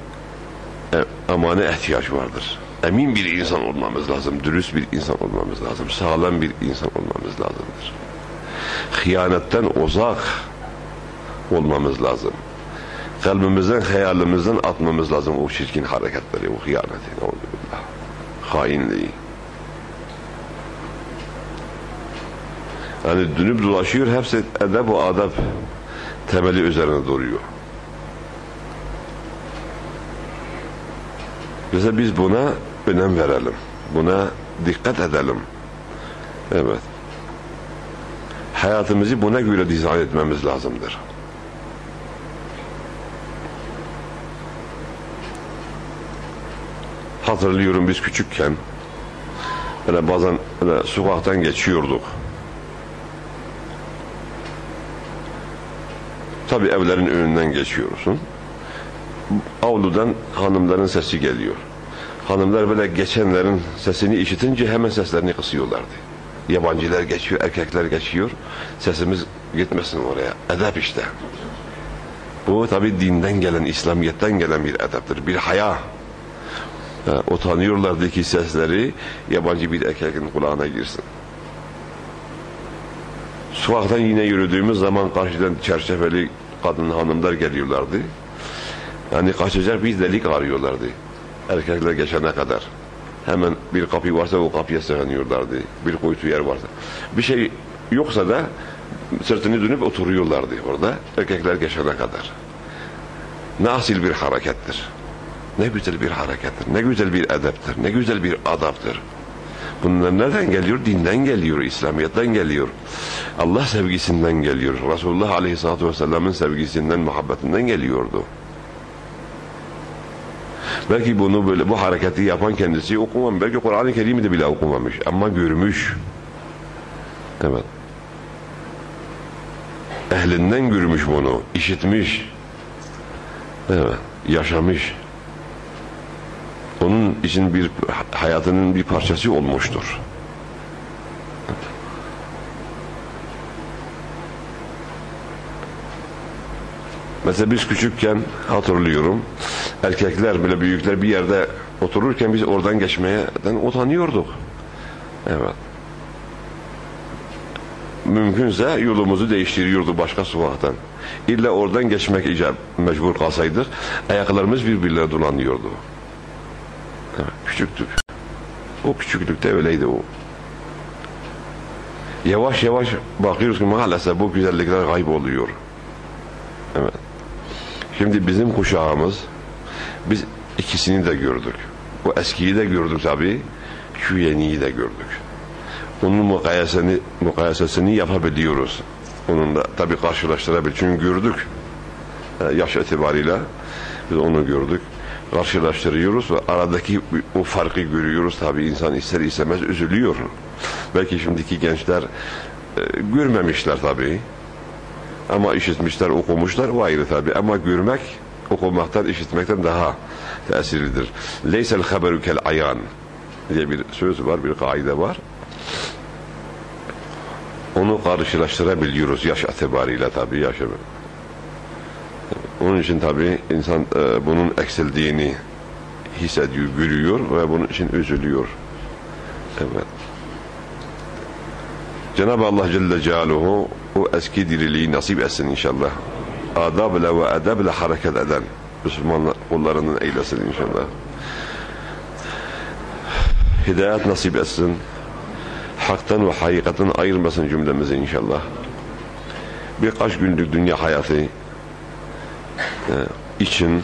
emane ihtiyaç vardır. emin bir insan olmamız lazım, dürüst bir insan olmamız lazım, sağlam bir insan olmamız lazımdır. Hıyanetten uzak olmamız lazım. Kalbimizden, hayalimizden atmamız lazım o çirkin hareketleri, o hıyaneti, hainliği. Yani dönüp dolaşıyor, hepsi edeb o adab temeli üzerine duruyor. Mesela biz buna önem verelim, buna dikkat edelim. Evet. Hayatımızı buna göre dizayn etmemiz lazımdır. Hatırlıyorum biz küçükken böyle bazen böyle sokaktan geçiyorduk. Tabii evlerin önünden geçiyorsun. Avludan hanımların sesi geliyor. Hanımlar böyle geçenlerin sesini işitince hemen seslerini kısıyorlardı. Yabancılar geçiyor, erkekler geçiyor. Sesimiz gitmesin oraya. Edep işte. Bu tabii dinden gelen, İslamiyet'ten gelen bir edeptir. Bir haya. Utanıyorlardı ki sesleri yabancı bir erkeğin kulağına girsin. Sokaktan yine yürüdüğümüz zaman karşıdan çerçeveli kadın hanımlar geliyorlardı. Yani kaçacak bir delik arıyorlardı. Erkekler geçene kadar. Hemen bir kapı varsa o kapıya sığınıyorlardı. Bir kuytu yer varsa. Bir şey yoksa da sırtını dönüp oturuyorlardı orada. Erkekler geçene kadar. Ne asil bir harekettir. Ne güzel bir harekettir. Ne güzel bir edeptir. Ne güzel bir adaptır. Bunlar nereden geliyor? Dinden geliyor, İslamiyet'ten geliyor. Allah sevgisinden geliyor. Resulullah Aleyhisselatü Vesselam'ın sevgisinden, muhabbetinden geliyordu. Belki bunu böyle bu hareketi yapan kendisi okumamış. Belki Kur'an-ı Kerim'i de bile okumamış. Ama görmüş. Evet. Ehlinden görmüş bunu. İşitmiş. Evet. Yaşamış. Onun için bir hayatının bir parçası olmuştur. Mesela biz küçükken hatırlıyorum, erkekler bile büyükler bir yerde otururken biz oradan geçmeden utanıyorduk. Evet. Mümkünse yolumuzu değiştiriyordu başka sokaktan. İlla oradan geçmek icap mecbur kalsaydık, ayaklarımız birbirine dolanıyordu. Evet, küçüktük. O küçüklükte öyleydi o. Yavaş yavaş bakıyoruz ki maalesef bu güzellikler kayboluyor. Evet. Şimdi bizim kuşağımız, biz ikisini de gördük. O eskiyi de gördük tabii, şu yeniyi de gördük. Onun mukayesesini yapabiliyoruz. Onunla tabii karşılaştırabiliyoruz. Çünkü gördük. Yaş itibariyle biz onu gördük. Karşılaştırıyoruz ve aradaki o farkı görüyoruz. Tabii insan ister istemez üzülüyor. Belki şimdiki gençler görmemişler tabii. Ama işitmişler, okumuşlar, o ayrı tabii. Ama görmek, okumaktan, işitmekten daha tesirlidir. Leysel haberu kel ayan diye bir söz var, bir kaide var. Onu karşılaştırabiliyoruz yaş itibariyle tabii, yaşamı. Onun için tabii insan bunun eksildiğini hissediyor, görüyor ve bunun için üzülüyor. Evet. Cenab-ı Allah Celle Celaluhu o eski diriliği nasip etsin inşallah. Adab-la ve edeb-la hareket eden Müslüman kullarının eylesin inşallah. Hidayet nasip etsin. Haktan ve hakikaten ayırmasın cümlemizi inşallah. Birkaç günlük dünya hayatı için,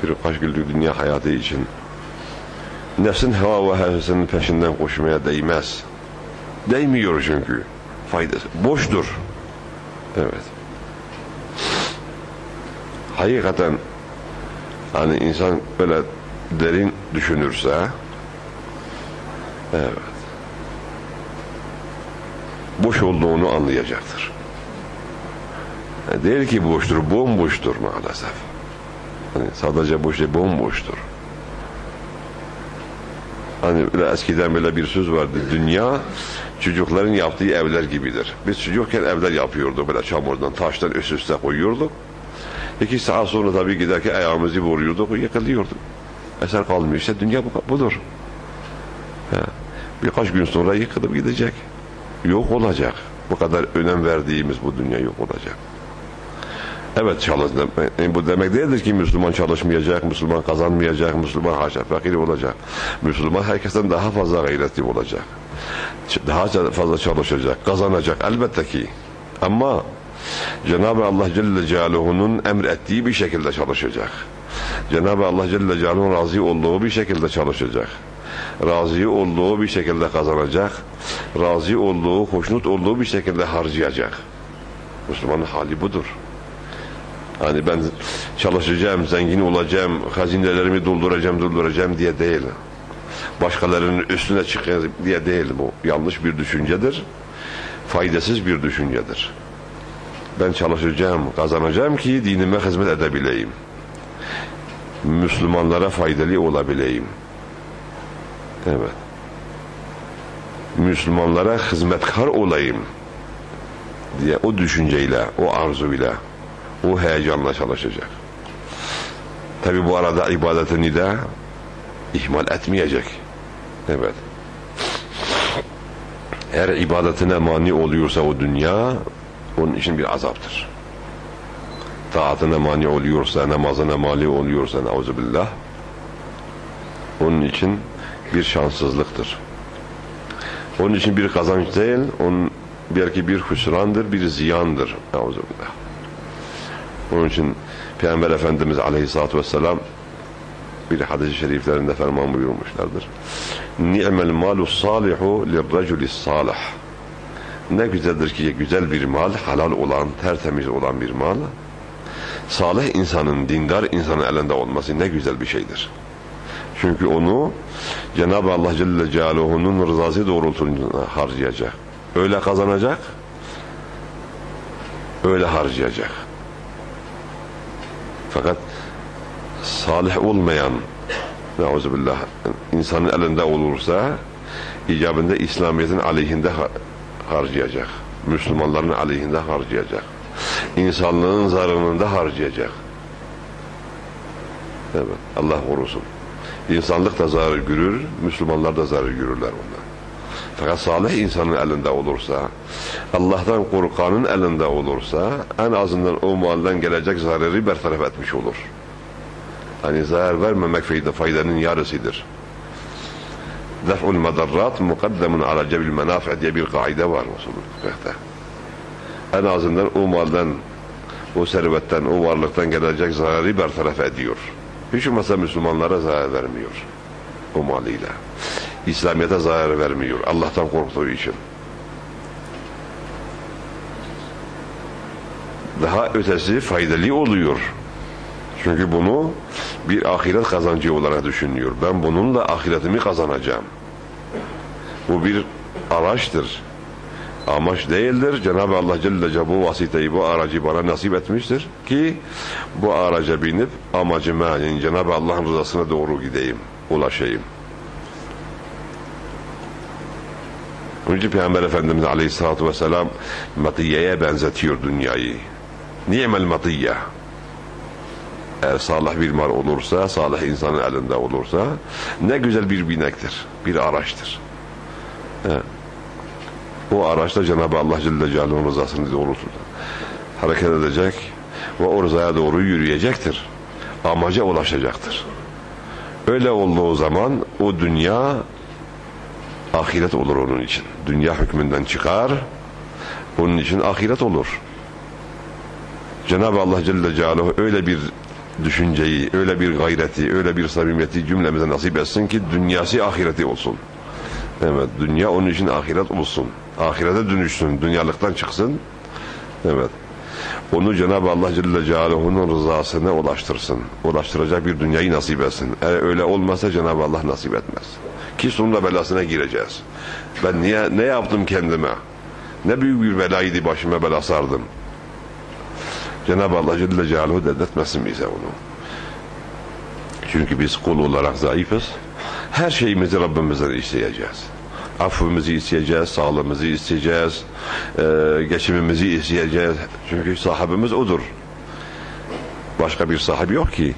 birkaç günlük dünya hayatı için nefsin hava ve hevesinin peşinden koşmaya değmez. Değmiyor çünkü. Faydası. Boştur. Evet. Hakikaten hani insan böyle derin düşünürse evet, boş olduğunu anlayacaktır. Yani değil ki boştur, bomboştur maalesef. Hani sadece boş değil, bomboştur. Hani böyle eskiden böyle bir söz vardı. Dünya çocukların yaptığı evler gibidir. Biz çocukken evler yapıyorduk. Böyle çamurdan, taştan üst üste koyuyorduk. 2 saat sonra tabii giderken ayağımızı vuruyorduk, yıkılıyorduk. Eser kalmıyor. İşte dünya budur. Birkaç gün sonra yıkılıp gidecek. Yok olacak. Bu kadar önem verdiğimiz bu dünya yok olacak. Evet, bu demek değildir ki Müslüman çalışmayacak, Müslüman kazanmayacak, Müslüman haşa fakir olacak. Müslüman herkesten daha fazla gayretli olacak. Daha fazla çalışacak, kazanacak elbette ki. Ama Cenab-ı Allah Celle Celaluhu'nun emrettiği bir şekilde çalışacak. Cenab-ı Allah Celle Celaluhu'nun razı olduğu bir şekilde çalışacak. Razı olduğu bir şekilde kazanacak. Razı olduğu, hoşnut olduğu bir şekilde harcayacak. Müslümanın hali budur. Hani ben çalışacağım, zengin olacağım, hazinelerimi dolduracağım diye değil. Başkalarının üstüne çıkacağım diye değil bu. Yanlış bir düşüncedir. Faydasız bir düşüncedir. Ben çalışacağım, kazanacağım ki dinime hizmet edebileyim. Müslümanlara faydalı olabileyim. Evet. Müslümanlara hizmetkar olayım diye o düşünceyle, o arzuyla, o heyecanla çalışacak. Tabi bu arada ibadetini de ihmal etmeyecek. Evet. Eğer ibadetine mani oluyorsa o dünya, onun için bir azaptır. Taatına mani oluyorsa, namazına mani oluyorsa, neuzubillah, onun için bir şanssızlıktır. Onun için bir kazanç değil, onun belki bir hüsrandır, bir ziyandır. Neuzubillah. Onun için Peygamber Efendimiz Aleyhisselatü Vesselam bir hadis-i şeriflerinde ferman buyurmuşlardır. Ni'mel malu salihu lirraculis salih. Ne güzeldir ki güzel bir mal, halal olan, tertemiz olan bir mal, salih insanın, dindar insanın elinde olması ne güzel bir şeydir. Çünkü onu Cenab-ı Allah Celle Celaluhu'nun rızası doğrultusunda harcayacak. Öyle kazanacak, öyle harcayacak. Fakat salih olmayan, neuzubillah, insanın elinde olursa icabında İslamiyet'in aleyhinde harcayacak. Müslümanların aleyhinde harcayacak. İnsanlığın zararında harcayacak. Evet, Allah korusun. İnsanlık da zarar görür, Müslümanlar da zarar görürler ondan. Fakat salih insanın elinde olursa, Allah'tan korkanın elinde olursa, en azından o maldan gelecek zararı bertaraf etmiş olur. Hani zarar vermemek faydanın yarısıdır. Def'ul medarrat mukaddemun ala cebil menafi' diye bir kaide var usulü. En azından o maldan, o servetten, o varlıktan gelecek zararı bertaraf ediyor. Hiç olmazsa Müslümanlara zarar vermiyor o malıyla. İslamiyet'e zarar vermiyor Allah'tan korktuğu için. Daha ötesi faydalı oluyor. Çünkü bunu bir ahiret kazancı olarak düşünüyor. Ben bununla ahiretimi kazanacağım. Bu bir araçtır. Amaç değildir. Cenab-ı Allah Celle Celaluhu bu vasıtayı, bu aracı bana nasip etmiştir ki bu araca binip amacıma, yani Cenab-ı Allah'ın rızasına doğru gideyim, ulaşayım. Onun için Peygamber Efendimiz Aleyhisselatü Vesselam matiyeye benzetiyor dünyayı. Ni'mel matiyye. Eğer salih bir mal olursa, salih insanın elinde olursa ne güzel bir binektir, bir araçtır. Evet. O araçta Cenab-ı Allah Celle Celaluhu'nun rızasını doğrultusunda hareket edecek ve o rızaya doğru yürüyecektir. Amaca ulaşacaktır. Öyle olduğu zaman o dünya ahiret olur onun için. Dünya hükmünden çıkar, onun için ahiret olur. Cenab-ı Allah Celle Celaluhu öyle bir düşünceyi, öyle bir gayreti, öyle bir samimiyeti cümlemize nasip etsin ki dünyası ahireti olsun. Evet, dünya onun için ahiret olsun. Ahirete dönüşsün, dünyalıktan çıksın. Evet. Onu Cenab-ı Allah Celle Celaluhu'nun rızasına ulaştırsın. Ulaştıracak bir dünyayı nasip etsin. Eğer öyle olmazsa Cenab-ı Allah nasip etmez. Ki sonunda belasına gireceğiz. Ben ne yaptım kendime? Ne büyük bir belaydı, başıma bela sardım. Cenab-ı Allah Celle Celaluhu dedirtmesin bize onu. Çünkü biz kul olarak zayıfız. Her şeyimizi Rabbimizden isteyeceğiz. Affımızı isteyeceğiz, sağlığımızı isteyeceğiz, geçimimizi isteyeceğiz. Çünkü sahibimiz odur. Başka bir sahibi yok ki.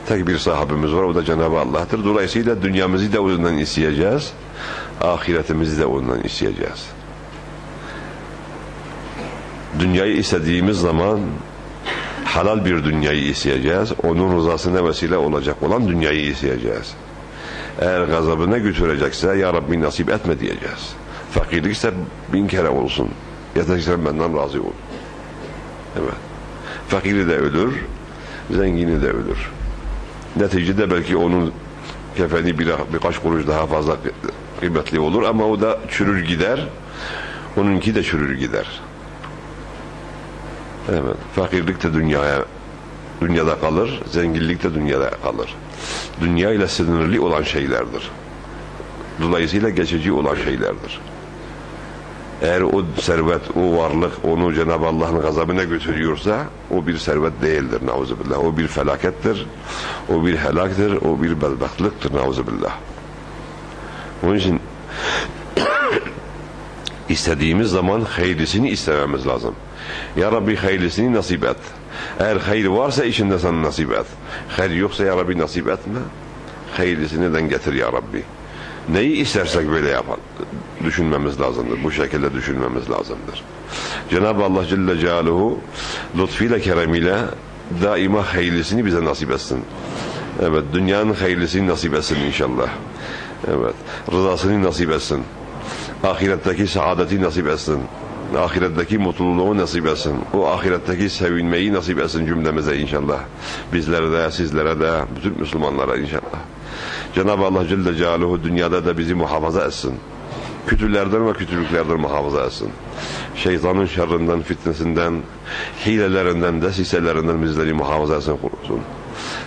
Tek bir sahibimiz var, o da Cenab-ı Allah'tır. Dolayısıyla dünyamızı da ondan isteyeceğiz, ahiretimizi de ondan isteyeceğiz. Dünyayı istediğimiz zaman halal bir dünyayı isteyeceğiz, onun rızasına vesile olacak olan dünyayı isteyeceğiz. Eğer gazabına götürecekse ya Rabbi nasip etme diyeceğiz. Fakirlikse 1000 kere olsun, yeter ki sen benden razı ol. Evet. Fakiri de ölür, zengini de ölür. Neticede belki onun kefeni birkaç kuruş daha fazla kıymetli olur ama o da çürür gider, onunki de çürür gider. Evet. Fakirlik de dünyada kalır, zenginlik de dünyada kalır. Dünya ile sınırlı olan şeylerdir. Dolayısıyla geçici olan şeylerdir. Eğer o servet, o varlık onu Cenab-ı Allah'ın gazabına götürüyorsa o bir servet değildir, nauzubillah. O bir felakettir, o bir helaktır, o bir bedbahtlıktır, nauzubillah. Onun için istediğimiz zaman hayırlısını istememiz lazım. Ya Rabbi hayırlısını nasip et. Eğer hayır varsa içinde sana nasip et. Hayır yoksa ya Rabbi nasip etme. Hayırlısını neden getir ya Rabbi. Neyi istersek böyle yapalım. Düşünmemiz lazımdır. Bu şekilde düşünmemiz lazımdır. Cenab-ı Allah Celle Celaluhu lütfuyla, keremiyle daima hayırlısını bize nasip etsin. Evet, dünyanın hayırlısını nasip etsin inşallah. Evet, rızasını nasip etsin. Ahiretteki saadeti nasip etsin. Ahiretteki mutluluğu nasip etsin. O ahiretteki sevinmeyi nasip etsin cümlemize inşallah. Bizlere de, sizlere de, bütün Müslümanlara inşallah. Cenab-ı Allah Celle Celaluhu dünyada da bizi muhafaza etsin. Kötülerden ve kötülüklerden muhafaza etsin. Şeytanın şerrinden, fitnesinden, hilelerinden, desiselerinden bizleri muhafaza etsin, korusun.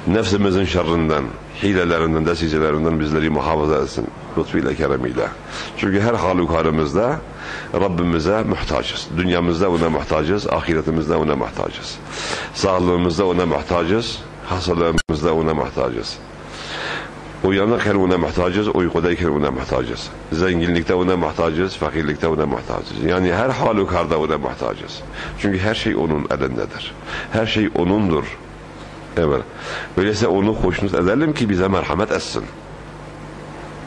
Nefsimizin şerrinden, hilelerinden, desiselerinden bizleri muhafaza etsin. Lütfuyla, keremiyle. Çünkü her halükarımızda Rabbimize muhtacız. Dünyamızda ona muhtacız, ahiretimizde ona muhtacız. Sağlığımızda ona muhtacız, hastalığımızda ona muhtacız. Uyanıkken ona muhtacız, uykudayken ona muhtacız. Zenginlikte ona muhtacız, fakirlikte ona muhtacız. Yani her halükarda ona muhtacız. Çünkü her şey onun elindedir. Her şey onundur. Evet. Öyleyse onu hoşnut edelim ki bize merhamet etsin.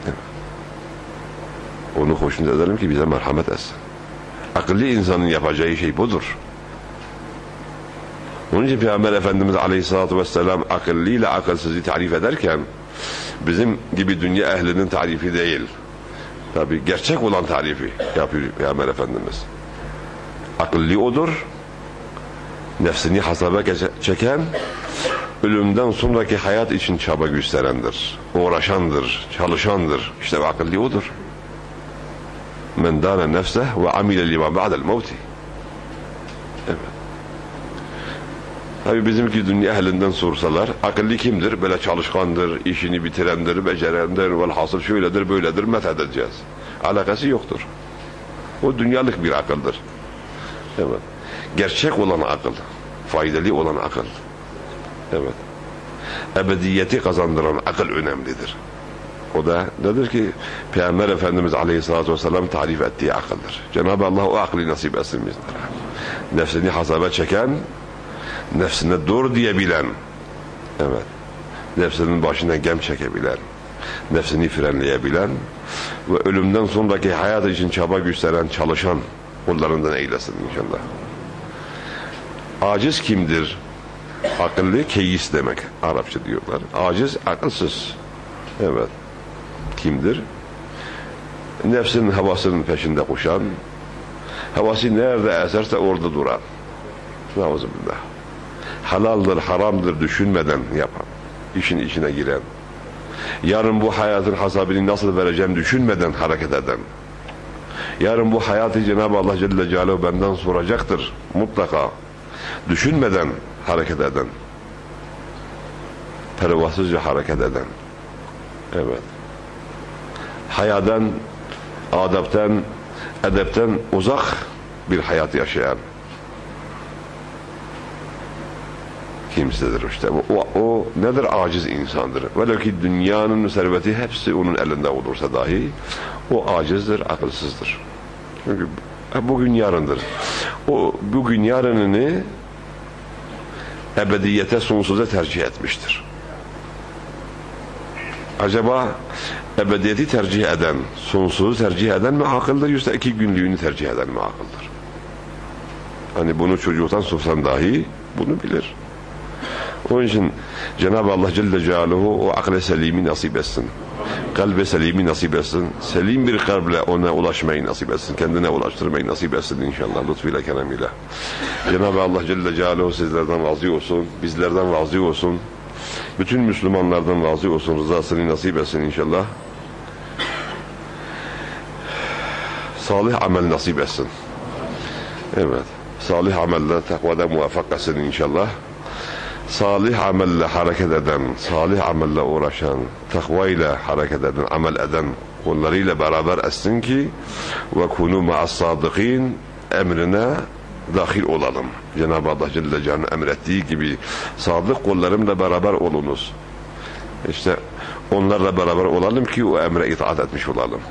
Evet. Onu hoşnut edelim ki bize merhamet etsin. Akıllı insanın yapacağı şey budur. Onun için Peygamber Efendimiz Aleyhisselatü Vesselam akıllıyla akılsızı tarif ederken bizim gibi dünya ehlinin tarifi değil. Tabi gerçek olan tarifi yapıyor Peygamber Efendimiz. Akıllı odur, nefsini hasaba çeken, ölümden sonraki hayat için çaba gösterendir, uğraşandır, çalışandır. İşte akıllı odur. Men dâne nefseh ve amile lima ba'del mevti. Evet. Tabi bizimki dünya ehlinden sorsalar, akıllı kimdir? Böyle çalışkandır, işini bitirendir, becerendir, velhasıl şöyledir, böyledir, methedeceğiz. Alakası yoktur. O dünyalık bir akıldır. Evet. Gerçek olan akıl, faydalı olan akıl. Evet. Ebediyeti kazandıran akıl önemlidir. O da nedir ki Peygamber Efendimiz Aleyhisselatü Vesselam tarif ettiği akıldır. Cenab-ı Allah o aklı nasip etsin bizlere. Nefsini hasaba çeken, nefsine dur diyebilen, evet, nefsinin başına gem çekebilen, nefsini frenleyebilen ve ölümden sonraki hayat için çaba gösteren, çalışan kullarından eylesin inşallah. Aciz kimdir? Akıllı, keyis demek. Arapça diyorlar. Aciz, akılsız. Evet. Kimdir? Nefsinin havasının peşinde koşan, havası nerede eserse orada duran. Nauzubillah. Halaldır, haramdır düşünmeden yapan, işin içine giren, yarın bu hayatın hesabını nasıl vereceğim düşünmeden hareket eden, yarın bu hayatı Cenab-ı Allah Celle Celaluhu benden soracaktır mutlaka düşünmeden hareket eden, pervasızca hareket eden, evet, hayadan, adaptan, edepten uzak bir hayat yaşayan kimsedir işte. O nedir? Aciz insandır. Velev ki dünyanın serveti hepsi onun elinde olursa dahi o acizdir, akılsızdır. Çünkü bugün yarındır. O bugün yarınını ebediyete, sonsuza tercih etmiştir. Acaba ebediyeti tercih eden, sonsuzu tercih eden mi akıldır, yoksa 2 günlüğünü tercih eden mi akıldır? Hani bunu çocuktan sorsan dahi bunu bilir. Onun için Cenab-ı Allah Celle Celaluhu o akle selimi nasip etsin. Kalbe selimi nasip etsin. Selim bir kalple ona ulaşmayı nasip etsin. Kendine ulaştırmayı nasip etsin inşallah. Lütfuyla, keremiyle. Cenab-ı Allah Celle Celaluhu sizlerden razı olsun. Bizlerden razı olsun. Bütün Müslümanlardan razı olsun. Rızasını nasip etsin inşallah. Salih amel nasip etsin. Evet. Salih amelle takvada muvaffak etsin inşallah. Salih amelle hareket eden, salih amelle uğraşan, takvayla hareket eden, amel eden kullarıyla beraber etsin ki ve kunu ma'as sadıkin emrine dahil olalım. Cenab-ı Allah Celle Celaluhu'nun emrettiği gibi sadık kullarımla beraber olunuz. İşte onlarla beraber olalım ki o emre itaat etmiş olalım.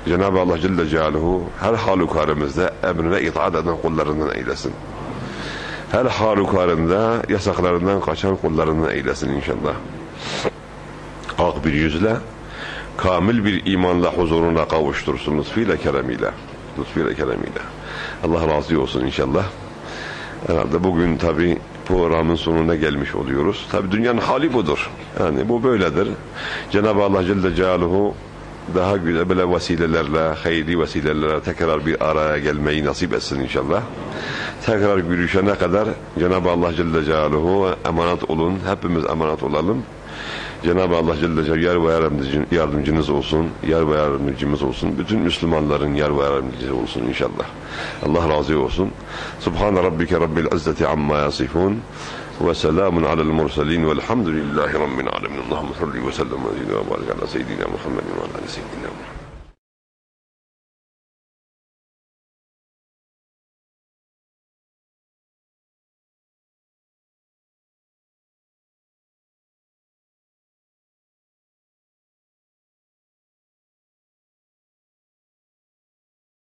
Cenab-ı Allah Celle Celaluhu her halükarımızda emrine itaat eden kullarından eylesin. Her halükarında yasaklarından kaçan kullarından eylesin inşallah. Ak bir yüzle, kamil bir imanla huzuruna kavuştursun lütfuyla, keremiyle. Lütfuyla, keremiyle. Allah razı olsun inşallah. Herhalde bugün tabi programın sonuna gelmiş oluyoruz. Tabi dünyanın hali budur. Yani bu böyledir. Cenab-ı Allah Celle Celaluhu daha güzel böyle vesilelerle, hayırlı vesilelerle tekrar bir araya gelmeyi nasip etsin inşallah. Tekrar görüşene kadar Cenab-ı Allah Celle Celaluhu emanet olun. Hepimiz emanet olalım. Cenab-ı Allah Celle Celaluhu yar ve yardımcınız olsun. Yar ve yardımcımız olsun. Bütün Müslümanların yar ve yardımcısı olsun inşallah. Allah razı olsun. Subhan rabbike rabbil izzeti amma yasifun. Ve selamun alel murselin velhamdülillahi rabbil alemin. Allahümme salli ve sellem ve barik ala seyyidina Muhammedin ve ala seyyidina Muhammed.